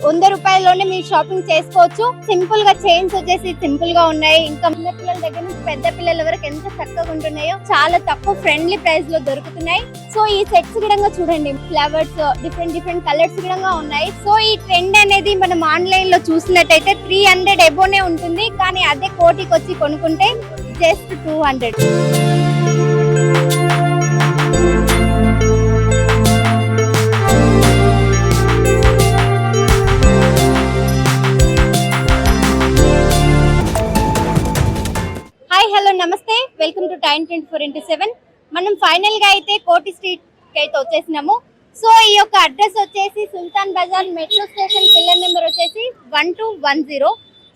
100 రూపాయల్లోనే మీరు షాపింగ్ చేసుకోవచ్చు. సింపుల్ గా చైన్స్ వచ్చేసి సింపుల్ గా ఉన్నాయి. ఇంకా చిన్న పిల్లల దగ్గర నుంచి పెద్ద పిల్లల వరకు ఎంత చక్కగా ఉంటున్నాయో చాలా తక్కువ ఫ్రెండ్లీ ప్రైస్ లో దొరుకుతున్నాయి. సో ఈ సెట్స్ కూడా చూడండి, ఫ్లవర్స్ డిఫరెంట్ కలర్స్ కూడా ఉన్నాయి. సో ఈ ట్రెండ్ అనేది మనం ఆన్లైన్ లో చూసినట్టయితే 300 ఎబోనే ఉంటుంది, కానీ అదే కోటికి వచ్చి కొనుక్కుంటే జస్ట్ 200. హలో నమస్తే, వెల్కమ్ టు టైమ్ 24x7. మనం ఫైనల్ గా అయితే కోటి స్ట్రీట్ కి అయితే వచ్చేసినాము. సో ఈ యొక్క అడ్రస్ వచ్చేసి Sultan Bazaar metro station pillar number వచ్చేసి 1210.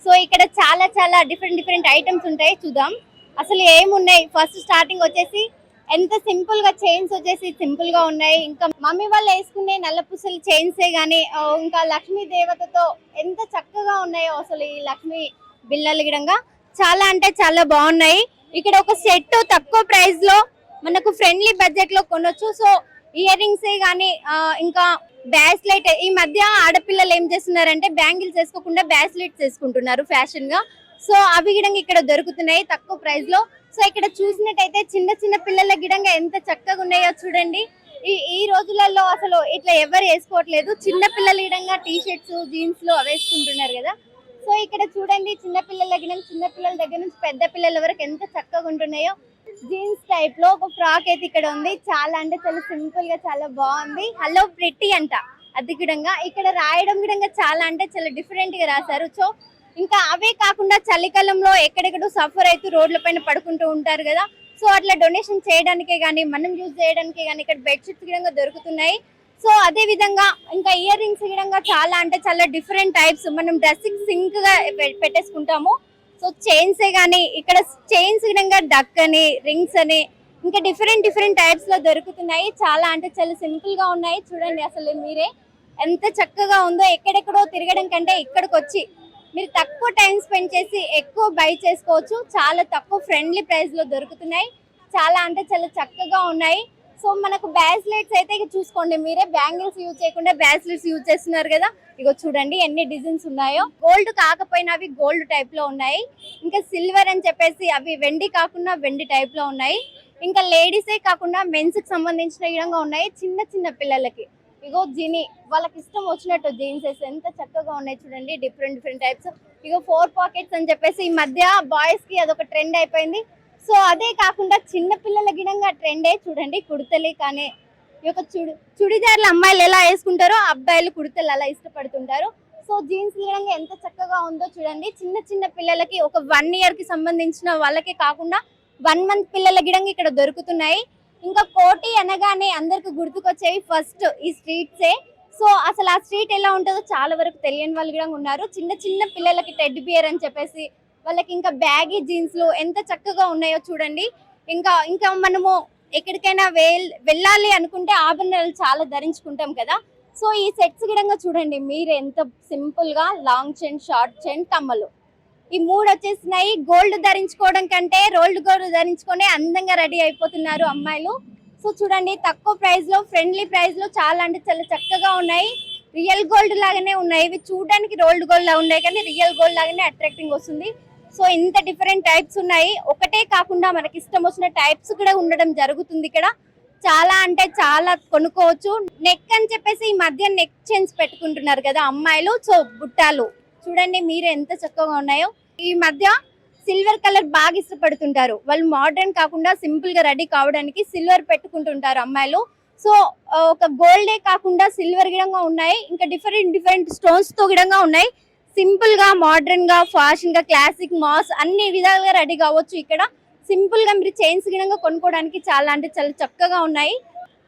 సో ఇక్కడ చాలా డిఫరెంట్ ఐటమ్స్ ఉంటాయి. చూద్దాం అసలు ఏమున్నాయి. ఫస్ట్ స్టార్టింగ్ వచ్చేసి ఎంత సింపుల్ గా చైన్స్ వచ్చేసి సింపుల్ గా ఉన్నాయి. ఇంకా మమ్మీ వాళ్ళు వేసుకునే నల్ల పూసలు చైన్సే గానీ, ఇంకా లక్ష్మీ దేవతతో ఎంత చక్కగా ఉన్నాయో అసలు ఈ లక్ష్మీ బిళ్ళలు గిడంగా చాలా అంటే చాలా బాగున్నాయి. ఇక్కడ ఒక సెట్ తక్కువ ప్రైస్ లో మనకు ఫ్రెండ్లీ బడ్జెట్ లో కొనొచ్చు. సో ఇయర్ రింగ్స్ గానీ, ఇంకా బ్రాస్లెట్, ఈ మధ్య ఆడపిల్లలు ఏం చేస్తున్నారంటే బ్యాంగిల్స్ వేసుకోకుండా బ్రాస్లెట్స్ వేసుకుంటున్నారు ఫ్యాషన్ గా. సో అవి గిడంగా ఇక్కడ దొరుకుతున్నాయి తక్కువ ప్రైస్ లో. సో ఇక్కడ చూసినట్టయితే చిన్న పిల్లల గిడంగా ఎంత చక్కగా ఉన్నాయో చూడండి. ఈ రోజులలో అసలు ఇట్లా ఎవరు వేసుకోవట్లేదు. చిన్న పిల్లల గిడంగా టీ షర్ట్స్ జీన్స్ లో వేసుకుంటున్నారు కదా. సో ఇక్కడ చూడండి, చిన్న పిల్లల దగ్గర నుంచి పెద్ద పిల్లల వరకు ఎంత చక్కగా ఉంటున్నాయో. జీన్స్ టైప్ లో ఒక ఫ్రాక్ అయితే ఇక్కడ ఉంది. చాలా అంటే చాలా సింపుల్ గా చాలా బాగుంది. హలో ప్రిట్టి అంట. అది కూడా ఇక్కడ రాయడం కూడా చాలా అంటే చాలా డిఫరెంట్ గా రాశారు. సో ఇంకా అవే కాకుండా చలికాలంలో ఎక్కడెక్కడో సఫర్ అయితే రోడ్ల పైన పడుకుంటూ ఉంటారు కదా. సో అట్లా డొనేషన్ చేయడానికే గానీ, మనం యూజ్ చేయడానికే గానీ ఇక్కడ బెడ్షీట్స్ కూడా దొరుకుతున్నాయి. సో అదే విధంగా ఇంకా ఇయర్ రింగ్స్ కూడా చాలా అంటే చాలా డిఫరెంట్ టైప్స్ మనం డ్రెస్సింగ్ సింక్ గా పెట్టేసుకుంటాము. సో చైన్స్ గానీ, ఇక్కడ చైన్స్ కూడా డక్ అని, రింగ్స్ అని, ఇంకా డిఫరెంట్ టైప్స్ లో దొరుకుతున్నాయి. చాలా అంటే చాలా సింపుల్ గా ఉన్నాయి. చూడండి అసలు మీరే ఎంత చక్కగా ఉందో. ఎక్కడెక్కడో తిరగడం కంటే ఇక్కడికి వచ్చి మీరు తక్కువ టైం స్పెండ్ చేసి ఎక్కువ బై చేసుకోవచ్చు. చాలా తక్కువ ఫ్రెండ్లీ ప్రైస్ లో దొరుకుతున్నాయి. చాలా అంటే చాలా చక్కగా ఉన్నాయి. సో మనకు బ్రాస్లెట్స్ అయితే చూసుకోండి మీరే, బ్యాంగిల్స్ యూజ్ చేయకుండా బ్రాస్లెట్స్ యూజ్ చేస్తున్నారు కదా. ఇగో చూడండి ఎన్ని డిజైన్స్ ఉన్నాయో. గోల్డ్ కాకపోయినా అవి గోల్డ్ టైప్ లో ఉన్నాయి. ఇంకా సిల్వర్ అని చెప్పేసి అవి వెండి కాకుండా వెండి టైప్ లో ఉన్నాయి. ఇంకా లేడీసే కాకుండా మెన్స్ కి సంబంధించిన విధంగా ఉన్నాయి. చిన్న పిల్లలకి ఇగో జీని వాళ్ళకి ఇష్టం వచ్చినట్టు జీన్స్ ఎంత చక్కగా ఉన్నాయి చూడండి. Different types. ఇగో 4 పాకెట్స్ అని చెప్పేసి ఈ మధ్య బాయ్స్ కి అదొక ట్రెండ్ అయిపోయింది. సో అదే కాకుండా చిన్న పిల్లల గిడంగా ట్రెండే చూడండి. కుర్తలే కానీ ఈ యొక్క చుడిదార్లు అమ్మాయిలు ఎలా వేసుకుంటారో అబ్బాయిలు కుర్తలు అలా ఇష్టపడుతుంటారు. సో జీన్స్ గిడంగా ఎంత చక్కగా ఉందో చూడండి. చిన్న పిల్లలకి ఒక 1 year కి సంబంధించిన వాళ్ళకే కాకుండా 1 month పిల్లల గిడంగా ఇక్కడ దొరుకుతున్నాయి. ఇంకా కోటి అనగానే అందరికి గుర్తుకొచ్చేవి ఫస్ట్ ఈ స్ట్రీట్సే. సో అసలు ఆ స్ట్రీట్ ఎలా ఉంటుందో చాలా వరకు తెలియని వాళ్ళు కూడా ఉన్నారు. చిన్న పిల్లలకి టెడ్ బియర్ అని చెప్పేసి వాళ్ళకి ఇంకా బ్యాగీ జీన్స్లు ఎంత చక్కగా ఉన్నాయో చూడండి. ఇంకా మనము ఎక్కడికైనా వెళ్ళాలి అనుకుంటే ఆభరణాలు చాలా ధరించుకుంటాం కదా. సో ఈ సెట్స్ గిడంగా చూడండి మీరు ఎంత సింపుల్ గా లాంగ్ చైన్, షార్ట్ చైన్, కమ్మలు ఈ 3 వచ్చేసినాయి. గోల్డ్ ధరించుకోవడం కంటే రోల్డ్ గోల్డ్ ధరించుకొని అందంగా రెడీ అయిపోతున్నారు అమ్మాయిలు. సో చూడండి తక్కువ ప్రైస్ లో ఫ్రెండ్లీ ప్రైస్ లో చాలా అంటే చాలా చక్కగా ఉన్నాయి. రియల్ గోల్డ్ లాగానే ఉన్నాయి. ఇవి చూడడానికి రోల్డ్ గోల్డ్ లా ఉన్నాయి కానీ రియల్ గోల్డ్ లాగానే అట్రాక్టింగ్ వస్తుంది. సో ఇంత డిఫరెంట్ టైప్స్ ఉన్నాయి. ఒకటే కాకుండా మనకి ఇష్టం వచ్చిన టైప్స్ కూడా ఉండడం జరుగుతుంది ఇక్కడ. చాలా అంటే చాలా కొనుక్కోవచ్చు. నెక్ అని చెప్పేసి ఈ మధ్య నెక్ చైన్స్ పెట్టుకుంటున్నారు కదా అమ్మాయిలు. సో బుట్టాలు చూడండి మీరు ఎంత చక్కగా ఉన్నాయో. ఈ మధ్య సిల్వర్ కలర్ బాగా ఇష్టపడుతుంటారు వాళ్ళు. మోడర్న్ కాకుండా సింపుల్ గా రెడీ కావడానికి సిల్వర్ పెట్టుకుంటుంటారు అమ్మాయిలు. సో ఒక గోల్డే కాకుండా సిల్వర్ గిడంగా ఉన్నాయి. ఇంకా డిఫరెంట్ స్టోన్స్ తో గిడంగా ఉన్నాయి. సింపుల్ గా, మోడర్న్ గా, ఫ్యాషన్ గా, క్లాసిక్, మాస్ అన్ని విధాలుగా రెడీ కావచ్చు. ఇక్కడ సింపుల్ గా మీరు చైన్స్ గిడంగా కొనుక్కోవడానికి చాలా అంటే చాలా చక్కగా ఉన్నాయి.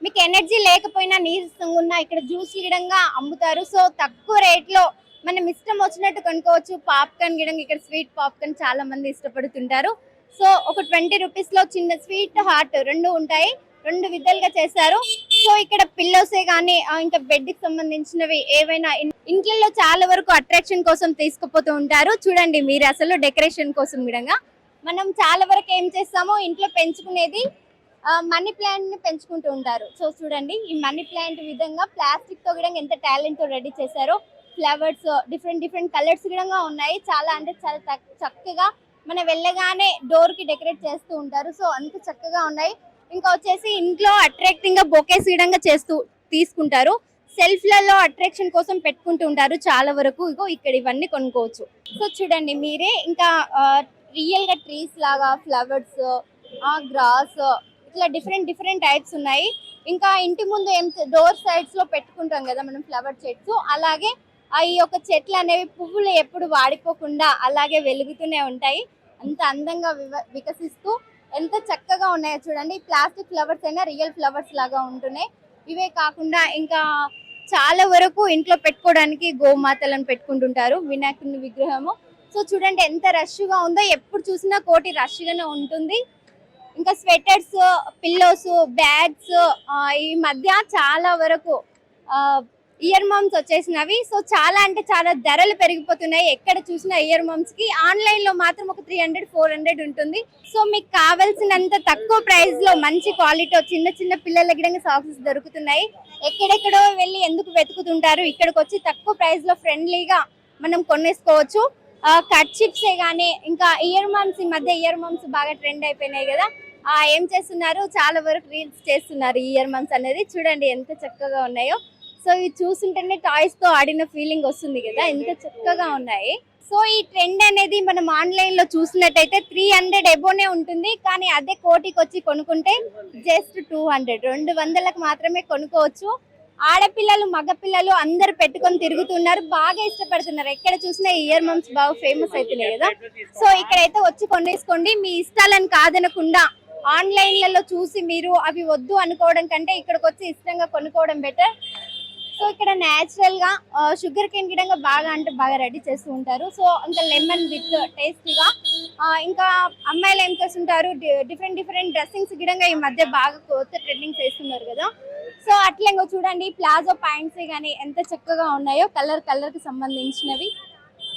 మీకు ఎనర్జీ లేకపోయినా నీరసంగా ఉన్నా ఇక్కడ జ్యూస్ గిడంగా అమ్ముతారు. సో తక్కువ రేట్ లో మనం ఇష్టం వచ్చినట్టు కొనుక్కోవచ్చు. పాప్కార్న్ గిడంగా ఇక్కడ స్వీట్ పాప్కార్న్ చాలా మంది ఇష్టపడుతుంటారు. సో ఒక 20 రూపీస్ లో చిన్న స్వీట్, హాట్ 2 ఉంటాయి. 2 విధాలుగా చేశారు. సో ఇక్కడ పిల్లోసే గానీ, ఇంకా బెడ్ కి సంబంధించినవి ఏవైనా ఇంట్లో చాలా వరకు అట్రాక్షన్ కోసం తీసుకుపోతూ ఉంటారు. చూడండి మీరు అసలు డెకరేషన్ కోసం కూడా మనం చాలా వరకు ఏం చేస్తామో ఇంట్లో పెంచుకునేది మనీ ప్లాంట్ ని పెంచుకుంటూ ఉంటారు. సో చూడండి ఈ మనీ ప్లాంట్ విధంగా ప్లాస్టిక్ తో కూడా ఎంత టాలెంట్ తో రెడీ చేశారో. ఫ్లవర్స్ డిఫరెంట్ డిఫరెంట్ కలర్స్ కూడా ఉన్నాయి. చాలా అంటే చాలా చక్కగా మనం వెళ్ళగానే డోర్ కి డెకరేట్ చేస్తూ ఉంటారు. సో అంత చక్కగా ఉన్నాయి. ఇంకా వచ్చేసి ఇంట్లో అట్రాక్టింగ్ గా బొకేస్ విధంగా చేస్తూ తీసుకుంటారు. సెల్ఫ్ లలో అట్రాక్షన్ కోసం పెట్టుకుంటూ ఉంటారు చాలా వరకు. ఇగో ఇక్కడ ఇవన్నీ కొనుక్కోవచ్చు. సో చూడండి మీరే. ఇంకా రియల్ గా ట్రీస్ లాగా ఫ్లవర్స్, గ్రాస్, ఇట్లా డిఫరెంట్ డిఫరెంట్ టైప్స్ ఉన్నాయి. ఇంకా ఇంటి ముందు ఏం డోర్ సైడ్స్ లో పెట్టుకుంటాం కదా మనం ఫ్లవర్ చెట్స్, అలాగే ఈ యొక్క చెట్లు అనేవి పువ్వులు ఎప్పుడు వాడిపోకుండా అలాగే వెలుగుతూనే ఉంటాయి. అంత అందంగా వికసిస్తూ ఎంత చక్కగా ఉన్నాయో చూడండి. ప్లాస్టిక్ ఫ్లవర్స్ అయినా రియల్ ఫ్లవర్స్ లాగా ఉంటున్నాయి. ఇవే కాకుండా ఇంకా చాలా వరకు ఇంట్లో పెట్టుకోవడానికి గోమాతలను పెట్టుకుంటుంటారు, వినాయకుని విగ్రహము. సో చూడండి ఎంత రష్ గా ఉందో, ఎప్పుడు చూసినా కోటి రష్ గానే ఉంటుంది. ఇంకా స్వెటర్స్, పిల్లోస్, బ్యాగ్స్, ఈ మధ్య చాలా వరకు ఇయర్ మమ్స్ వచ్చేసినవి. సో చాలా అంటే చాలా ధరలు పెరిగిపోతున్నాయి. ఎక్కడ చూసినా ఇయర్ మమ్స్ కి ఆన్లైన్ లో మాత్రం ఒక 300-400 ఉంటుంది. సో మీకు కావాల్సినంత తక్కువ ప్రైస్ లో మంచి క్వాలిటీ చిన్న చిన్న పిల్లల గిడంగా సాక్సెస్ దొరుకుతున్నాయి. ఎక్కడెక్కడో వెళ్ళి ఎందుకు వెతుకుతుంటారు, ఇక్కడికి వచ్చి తక్కువ ప్రైస్ లో ఫ్రెండ్లీగా మనం కొనేసుకోవచ్చు. కర్చిప్సే గానీ, ఇంకా ఇయర్ మమ్స్, ఈ మధ్య ఇయర్ మమ్స్ బాగా ట్రెండ్ అయిపోయినాయి కదా. ఏం చేస్తున్నారు, చాలా వరకు రీల్స్ చేస్తున్నారు ఇయర్ మమ్స్ అనేది. చూడండి ఎంత చక్కగా ఉన్నాయో. సో ఇవి చూస్తుంటేనే టాయ్స్ తో ఆడిన ఫీలింగ్ వస్తుంది కదా, ఎంత చక్కగా ఉన్నాయి. సో ఈ ట్రెండ్ అనేది మనం ఆన్లైన్ లో చూసినట్టయితే 300 ఎబోనే ఉంటుంది. కానీ అదే కోటికి వచ్చి కొనుక్కుంటే జస్ట్ 200 మాత్రమే కొనుక్కోవచ్చు. ఆడపిల్లలు, మగపిల్లలు అందరు పెట్టుకొని తిరుగుతున్నారు, బాగా ఇష్టపడుతున్నారు. ఎక్కడ చూసినా ఇయర్ మమ్స్ బాగా ఫేమస్ అవుతున్నాయి కదా. సో ఇక్కడైతే వచ్చి కొనేసుకోండి. మీ ఇష్టాలను కాదనకుండా ఆన్లైన్లలో చూసి మీరు అవి వద్దు అనుకోవడం కంటే ఇక్కడికి వచ్చి ఇష్టంగా కొనుక్కోవడం బెటర్. సో ఇక్కడ న్యాచురల్ గా షుగర్ కేన్ గిడంగా బాగా అంటే బాగా రెడీ చేస్తూ ఉంటారు. సో ఇంకా లెమన్ విత్ టేస్టీగా. ఇంకా అమ్మాయిలు ఏం చేస్తుంటారు, డిఫరెంట్ డిఫరెంట్ డ్రెస్సింగ్స్ గిడంగా ఈ మధ్య బాగా కొత్త ట్రెండింగ్ చేస్తున్నారు కదా. సో అట్లా ఇంకో చూడండి ప్లాజో ప్యాంట్స్ కానీ ఎంత చక్కగా ఉన్నాయో, కలర్ కలర్ కి సంబంధించినవి.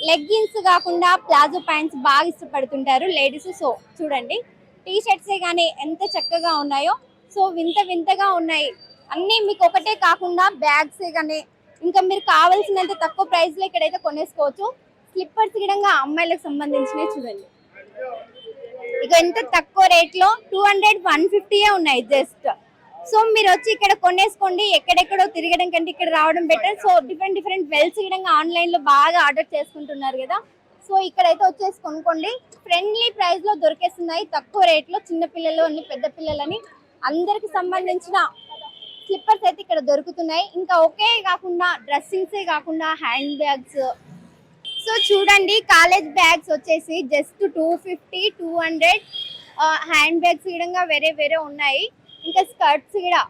లెగ్గిన్స్ కాకుండా ప్లాజో ప్యాంట్స్ బాగా ఇష్టపడుతుంటారు లేడీస్. సో చూడండి టీ షర్ట్సే కానీ ఎంత చక్కగా ఉన్నాయో. సో వింత వింతగా ఉన్నాయి అన్నీ. మీకు ఒకటే కాకుండా బ్యాగ్సే కానీ ఇంకా మీరు కావాల్సినంత తక్కువ ప్రైస్ లో ఇక్కడైతే కొనేసుకోవచ్చు. స్లిప్పర్స్ గిడంగా అమ్మాయిలకు సంబంధించినవి చూడండి. ఇక ఎంత తక్కువ రేట్ లో 200-150 ఉన్నాయి జస్ట్. సో మీరు వచ్చి ఇక్కడ కొనేసుకోండి. ఎక్కడెక్కడో తిరగడం కంటే ఇక్కడ రావడం బెటర్. సో డిఫరెంట్ డిఫరెంట్ వెల్స్ విధంగా ఆన్లైన్ లో బాగా ఆర్డర్ చేసుకుంటున్నారు కదా. సో ఇక్కడైతే వచ్చేసి కొనుక్కోండి. ఫ్రెండ్లీ ప్రైస్ లో దొరికేస్తున్నాయి తక్కువ రేట్ లో. చిన్న పిల్లలు అని, పెద్ద పిల్లలని అందరికి సంబంధించిన స్లిప్పర్స్ అయితే ఇక్కడ దొరుకుతున్నాయి. ఇంకా ఒకే కాకుండా డ్రెస్సింగ్సే కాకుండా హ్యాండ్ బ్యాగ్స్. సో చూడండి కాలేజ్ బ్యాగ్స్ వచ్చేసి జస్ట్ 250-200. హ్యాండ్ బ్యాగ్స్ విధంగా వేరే వేరే ఉన్నాయి. ఇంకా స్కర్ట్స్ కూడా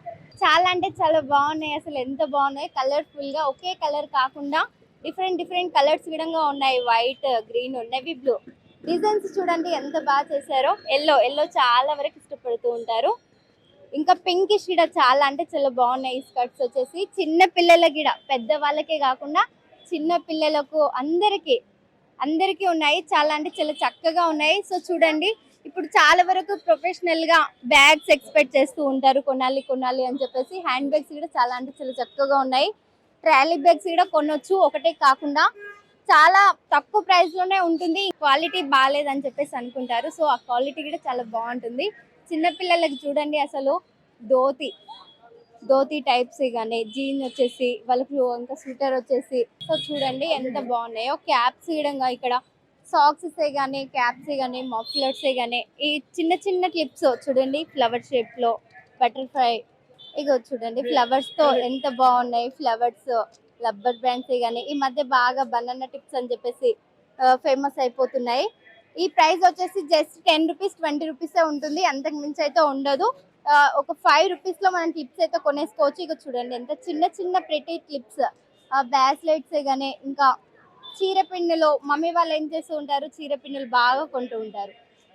చాలా అంటే చాలా బాగున్నాయి. అసలు ఎంత బాగున్నాయి, కలర్ఫుల్ గా. ఒకే కలర్ కాకుండా డిఫరెంట్ డిఫరెంట్ కలర్స్ విధంగా ఉన్నాయి. White, green, navy blue designs చూడండి ఎంత బాగా చేశారో. ఎల్లో చాలా వరకు ఇష్టపడుతూ ఉంటారు. ఇంకా పింకిష్ గిడ చాలా అంటే చాలా బాగున్నాయి. ఈ స్కర్ట్స్ వచ్చేసి చిన్న పిల్లల గిడ, పెద్ద వాళ్ళకే కాకుండా చిన్న పిల్లలకు అందరికి ఉన్నాయి. చాలా అంటే చాలా చక్కగా ఉన్నాయి. సో చూడండి ఇప్పుడు చాలా వరకు ప్రొఫెషనల్ గా బ్యాగ్స్ ఎక్స్పెక్ట్ చేస్తూ ఉంటారు, కొనాలి అని చెప్పేసి. హ్యాండ్ బ్యాగ్స్ కూడా చాలా అంటే చాలా చక్కగా ఉన్నాయి. ట్రాలీ బ్యాగ్స్ కూడా కొనొచ్చు, ఒకటే కాకుండా చాలా తక్కువ ప్రైస్ లోనే ఉంటుంది. క్వాలిటీ బాగాలేదని చెప్పేసి అనుకుంటారు. సో ఆ క్వాలిటీ కూడా చాలా బాగుంటుంది. చిన్నపిల్లలకి చూడండి అసలు ధోతి టైప్స్ కానీ, జీన్ వచ్చేసి వాళ్ళకి, ఇంకా స్వెటర్ వచ్చేసి. సో చూడండి ఎంత బాగున్నాయో. క్యాప్స్ కూడా ఇక్కడ సాక్స్ కానీ, క్యాప్స్ కానీ, మఫ్లర్స్ కానీ, ఈ చిన్న చిన్న క్లిప్స్ చూడండి ఫ్లవర్ షేప్ లో, బటర్ఫ్లై. ఇగో చూడండి ఫ్లవర్స్ తో ఎంత బాగున్నాయి. ఫ్లవర్స్, రబ్బర్ బ్యాండ్స్ కానీ ఈ మధ్య బాగా బనానా టిప్స్ అని చెప్పేసి ఫేమస్ అయిపోతున్నాయి. ఈ ప్రైస్ వచ్చేసి జస్ట్ 10 రూపీస్ 20 రూపీసే ఉంటుంది, అంతకు మించి అయితే ఉండదు. ఒక 5 రూపీస్ లో మనం క్లిప్స్ అయితే కొనేసుకోవచ్చు. ఇక చూడండి ఎంత చిన్న చిన్న ప్రిటీ క్లిప్స్, బ్రాస్లెట్స్ కానీ, ఇంకా చీర పిన్నులు. మమ్మీ వాళ్ళు ఏం చేస్తూ ఉంటారు, చీర పిన్నులు బాగా కొంటూ ఉంటారు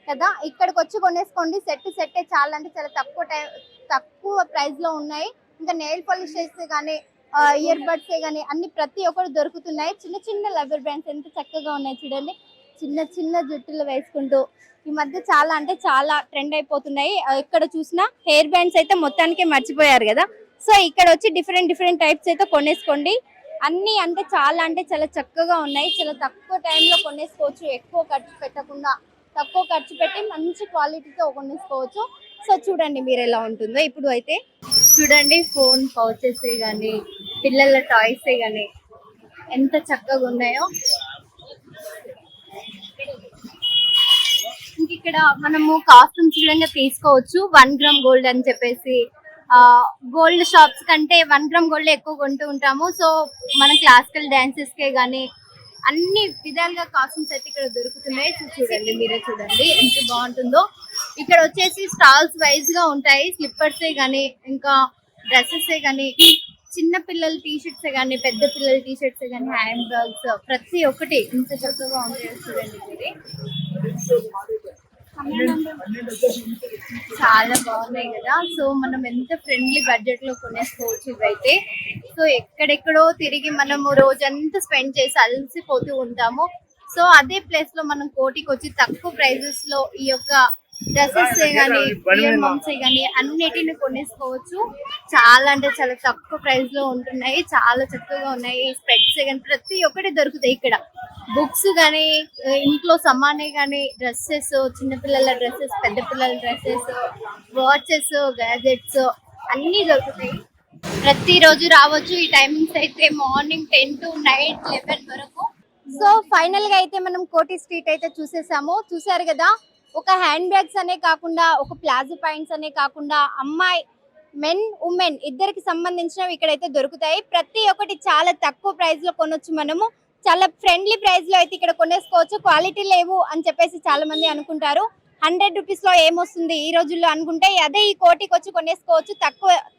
కదా. ఇక్కడికి వచ్చి కొనేసుకోండి. సెట్టే చాలా అంటే చాలా తక్కువ ప్రైస్ లో ఉన్నాయి. ఇంకా నెయిల్ పాలిషెస్ కానీ, ఇయర్ బడ్స్ కానీ అన్ని ప్రతి ఒక్కరు దొరుకుతున్నాయి. చిన్న చిన్న రబ్బర్ బ్యాండ్స్ ఎంత చక్కగా ఉన్నాయి చూడండి. చిన్న చిన్న జుట్టులు వేసుకుంటూ ఈ మధ్య చాలా అంటే చాలా ట్రెండ్ అయిపోతున్నాయి. ఎక్కడ చూసినా హెయిర్ బ్యాండ్స్ అయితే మొత్తానికి మర్చిపోయారు కదా. సో ఇక్కడ వచ్చి డిఫరెంట్ టైప్స్ అయితే కొనేసుకోండి. అన్ని అంటే చాలా చక్కగా ఉన్నాయి. చాలా తక్కువ టైంలో కొనేసుకోవచ్చు. ఎక్కువ ఖర్చు పెట్టకుండా తక్కువ ఖర్చు పెట్టి మంచి క్వాలిటీతో కొనేసుకోవచ్చు. సో చూడండి మీరు ఎలా ఉంటుందో. ఇప్పుడు అయితే చూడండి ఫోన్ పౌచెస్ కానీ పిల్లల టాయ్స్ కానీ ఎంత చక్కగా ఉన్నాయో. ఇంక ఇక్కడ మనము కాస్ట్యూమ్స్ విధంగా తీసుకోవచ్చు. 1 గ్రామ్ గోల్డ్ అని చెప్పేసి గోల్డ్ షాప్స్ కంటే 1 గ్రామ్ గోల్డ్ ఎక్కువ కొంటూ ఉంటాము. సో మన క్లాసికల్ డాన్సెస్ కే గానీ అన్ని విధాలుగా కాస్ట్యూమ్స్ అయితే ఇక్కడ దొరుకుతున్నాయి. చూడండి మీరే చూడండి ఎంత బాగుంటుందో. ఇక్కడ వచ్చేసి స్టాల్స్ వైజ్ గా ఉంటాయి. స్లిప్పర్సే గానీ ఇంకా డ్రెస్సెస్ గానీ చిన్న పిల్లల టీ షర్ట్స్ గానీ పెద్ద పిల్లల టీ షర్ట్స్ గానీ హ్యాండ్ బ్యాగ్స్ ప్రతి ఒక్కటి ఇంత చక్కగా ఉంటాయి. చూడండి మీరే చాలా బాగున్నాయి కదా. సో మనం ఎంత ఫ్రెండ్లీ బడ్జెట్ లో కొనేసుకోవచ్చు ఇవైతే. సో ఎక్కడెక్కడో తిరిగి మనము రోజంతా స్పెండ్ చేసి అలసిపోతూ ఉంటాము. సో అదే ప్లేస్ లో మనం కోటికి వచ్చి తక్కువ ప్రైజెస్ లో ఈ యొక్క డ్రెస్సెస్ కానీ ఇయర్ మమ్స్ కానీ అన్నిటిని కొనేసుకోవచ్చు. చాలా అంటే చాలా తక్కువ ప్రైస్ లో ఉంటున్నాయి. చాలా చక్కగా ఉన్నాయి. స్పెట్స్ కానీ ప్రతి ఒక్కటి దొరుకుతాయి ఇక్కడ. బుక్స్ కానీ ఇంట్లో సామానే కానీ డ్రెస్సెస్ చిన్నపిల్లల డ్రెస్సెస్ పెద్ద పిల్లల డ్రెస్సెస్ వాచెస్ గ్యాజెట్స్ అన్ని దొరుకుతాయి. ప్రతిరోజు రావచ్చు. ఈ టైమింగ్స్ అయితే మార్నింగ్ 10 to నైట్ 11 వరకు. సో ఫైనల్ గా అయితే మనం కోటి స్ట్రీట్ అయితే చూసారు కదా. ఒక హ్యాండ్ బ్యాగ్స్ అనే కాకుండా ఒక ప్లాజో పాయింట్స్ అనే కాకుండా అమ్మాయి మెన్ ఉమెన్ ఇద్దరికి సంబంధించినవి ఇక్కడైతే దొరుకుతాయి. ప్రతి ఒక్కటి చాలా తక్కువ ప్రైస్ లో కొనొచ్చు. మనము చాలా ఫ్రెండ్లీ ప్రైస్ లో అయితే ఇక్కడ కొనేసుకోవచ్చు. క్వాలిటీ లేవు అని చెప్పేసి చాలా మంది అనుకుంటారు. 100 రూపీస్ లో ఏమొస్తుంది ఈ రోజుల్లో అనుకుంటే, అదే ఈ కోటికి వచ్చి కొనేసుకోవచ్చు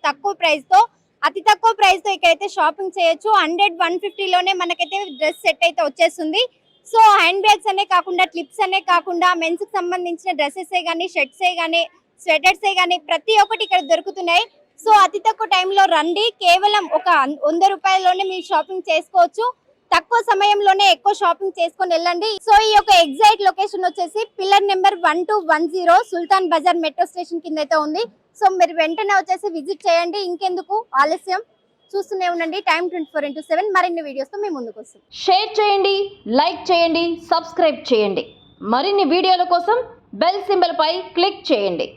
తక్కువ ప్రైస్ తో. అతి తక్కువ ప్రైస్ తో ఇక్కడైతే షాపింగ్ చేయొచ్చు. 100-150 లోనే మనకైతే డ్రెస్ సెట్ అయితే వచ్చేస్తుంది. సో హ్యాండ్ బ్యాగ్స్ అనే కాకుండా క్లిప్స్ అనే కాకుండా మెన్స్ కి సంబంధించిన డ్రెస్సెస్ కానీ షర్ట్స్ కానీ స్వెటర్స్ కానీ ప్రతి ఒక్కటి ఇక్కడ దొరుకుతున్నాయి. సో అతి తక్కువ టైంలో రండి. కేవలం ఒక 100 రూపాయల్లోనే మీరు షాపింగ్ చేసుకోవచ్చు. తక్కువ సమయంలోనే ఎక్కువ షాపింగ్ చేసుకొని వెళ్ళండి. సో ఈ యొక్క ఎగ్జాక్ట్ లొకేషన్ వచ్చేసి పిల్లర్ నెంబర్ 1210 సుల్తాన్ బజార్ మెట్రో స్టేషన్ కింద అయితే ఉంది. సో మీరు వెంటనే వచ్చేసి విజిట్ చేయండి. ఇంకెందుకు ఆలస్యం, చూస్తూనే ఉండండి టైం 24/7. మరిన్ని వీడియోస్ తో మేము ముందుకు వస్తాం. షేర్ చేయండి, లైక్ చేయండి, సబ్స్క్రైబ్ చేయండి. మరిన్ని వీడియోల కోసం బెల్ సింబల్ పై క్లిక్ చేయండి.